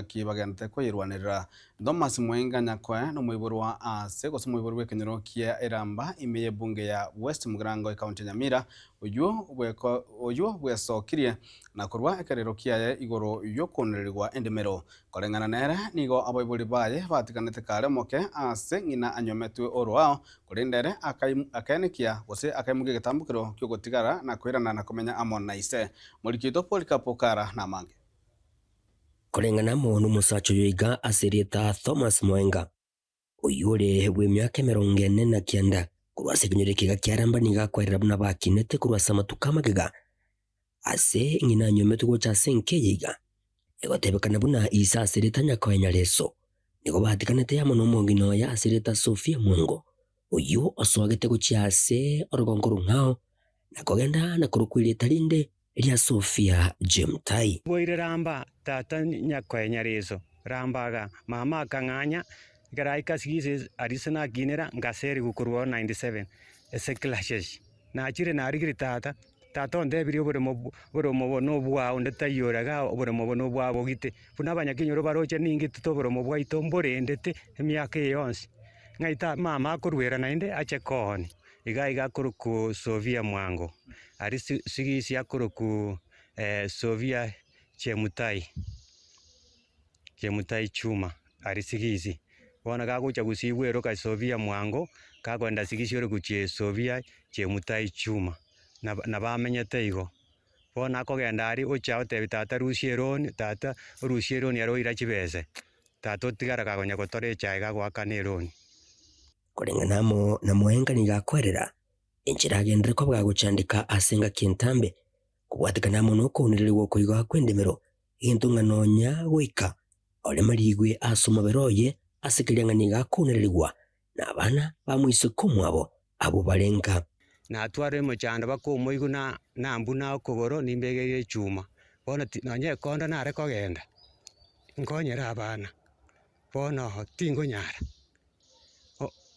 ki bagente kwirwanirira Thomas Mwenga Nyakwe no muiburu wa ase gose muiburu we kenyero kia Iramba imeye bunge ya West Mugrango county Nyamira uyu bwesokirie na kurwa ekerero kiaye igoro yokonererwa endemero korengana nere nigo aboiburi baye batiganete kare moke ase ngina anyometwe orwao kurindere akaenikia gose akaimuge gitambukiro kyo gotigara na kwirana na kumenya amona ise Mulikito Polikapokara na mange kurengana muntu musacho yoiga asirita Thomas Mwenga uyure we myaka 49 kurwase kinyore kiga kyaramba niga kwarira buna bakinete kurwasa matukama kiga ase ngina nyometu gocha senke yiga egotebekana buna isa asirita Nyakwenya leso nigo batikanete ya muno mongino ya asirita Sofia Mwengo uyu oswagete guchiase orogongoro ngao na kogenda na kurukwiri talinde Elia Sofia Jemtai boire ramba tata Nyakwenya leso rambaga mama kanganya garaika sigise arisana ginera ngaseri gukurwa 97 ese clashes na chire na rigiri tata onde biri oboromo no bwa onde tayoraga oboromo no bwa bogite funa banyakinyoro baroche ningi tutoboromo bwa itombore ndete emyaka yonse ngaita mama kurwera nainde ache kohoni iga kuruku Sofia Mwango ari sigisi akuruku Sofia Chemutai Chuma ari sigisi bona gagucha gusibwero ka Sofia Mwango kakwenda sigisi ro kuche Sofia Chemutai Chuma na bamenyete igo bona kogenda ari ucha ote tata rusieroni tata rusieroni aroira chibese tata otigara kagonya gotore chaiga gwakanironi kurenganamo na Mwenga nigakwerera enchiragendere ko bwagucandika asenga kintambe kubwatikanamo no kunererwa kuiga kwendemero intungano nya wika ole marigwe asoma beroye asikiranga nigakunererwa na bana bamwise kumwabo abo barenga na tware mo chanda bakomo iguna nambuna okogoro nimbegere chuma bona nanye konda nare kogenda nkonyera abana bona tingo nyara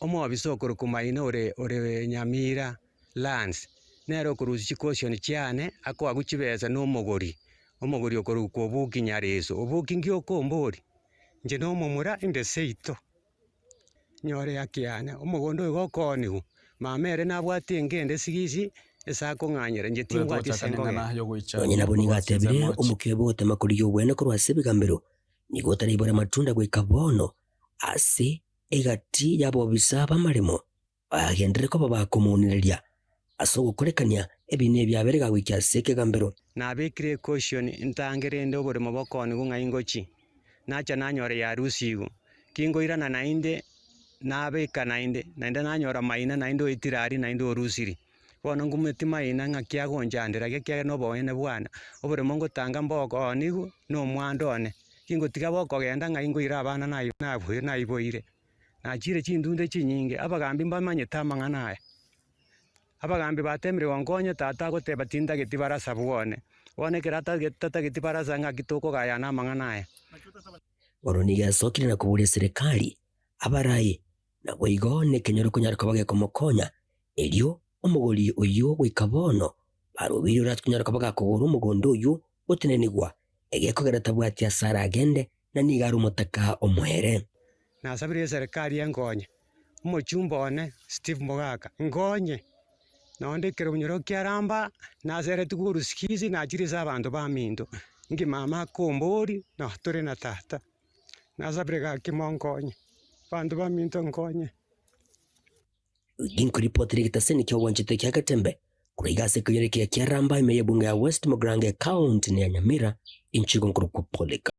omo bisokoro kumaina ore Nyamira lands nero kuruzi caution cyane ako aguchibeza no mogori okoruko obuki nyareso obuki ngyo kombori nje no mumura inde seito nyore yakiana omogondo igokonigu mamere nabwati ngende sigisi esako nganyere nje tingwati sengona nyina boni gatebire omukebo gotema kuri yo bwene ko rwasebigambero nigotari ibora matunda gwikabono ase egati yabo bisaba marimo bagendere ko babakomunireria asogo kurekania ebine byaberega wiki aseke gambero nabekire caution ntangerende oboremo bokoni gungaingochi nacha nanyore ya rusigo kingoirana nainde nabeka nainde nanyora maina nainde oitirari nainde orusiri bono ngumeti maina ngakia gonjandira gekia no boene bwana oboremo ngotanga mboko nigu no mwandone kingotiga boko genda ngaingoira abana nayo naiboire nachire chindunde chinyinge abagambi mbamanye tamangana abagambi batemire wangonye tata goteba tinda getibara sabwone wone kirata getata getibara zanga kitoko gaya na mangana oroniga sokire na kuburia serikali abarayi na boigone kenyoro kunyara kabage komokonya elio omugori uyu gwikabono barubiri ratkunyara kabaga kuguru umugondo uyu utinenigwa egekogera tabwati asara agende na nigaru mutaka omwere nasabire serikali yangonye umuchumbone Steve Mogaka ngonye naondekere bunyoro kyaramba nazere tuguru sikizi nachiriza abantu baminto ngi mama kombori na tore na tata nasabire ga kimongonye bantu baminto ngonye ginkuri potri gitaseni kyo wanchite kyakatembe kurigase kuyereke kyaramba imeye bunga ya West Mugrange county ne Nyamira inchigo nkuru Polika